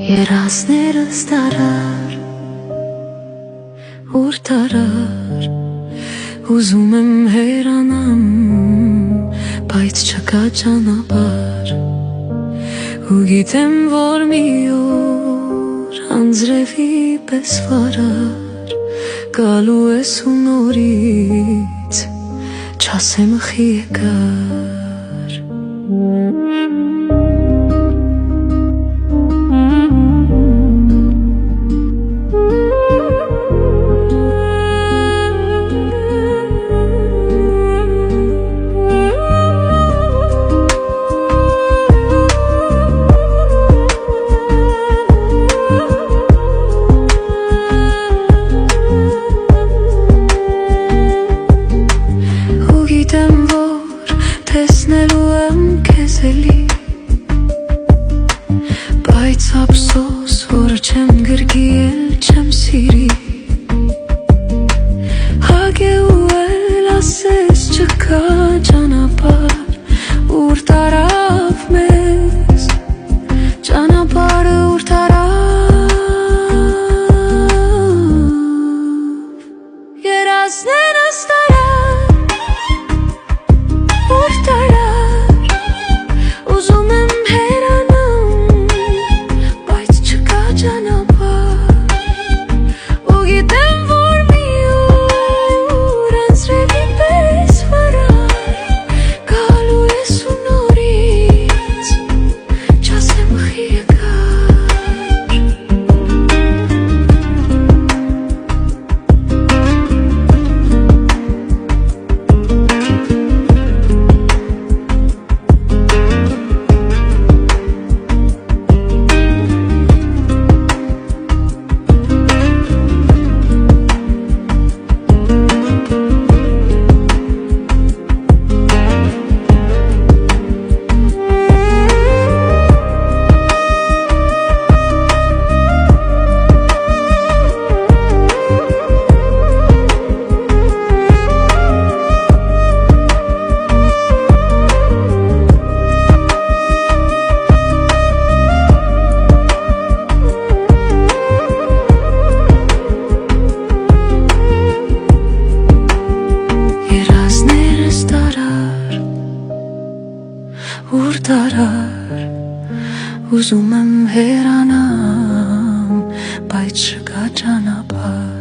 Երազներս տարար, ուր տարար, ուզում եմ հերանամ, բայց չկա ճանապարհ, ու գիտեմ, որ մի օր անձրևի պես վարար, գալու ես ու նորից, չասեմ խի եկար։ Տեսնելու եմ քեզ էլի, բայց ափսոս, որ չեմ գրկի էլ չեմ սիրի, հագե ու էլ ասես չկա ճանապարհ, ուր տարավ մեզ, ճանապարհը ուր տարավ, երազներս տարավ, ուզում եմ հերանամ, բայց չկա ճանապարհ, ու գիտեմ, որ մի օր անձրևի պես վարար, գալու ես ու նորից, չասեմ խի եկար։ Ուր տարար, ուզում եմ հերանամ, բայց չկա ճանապարհ,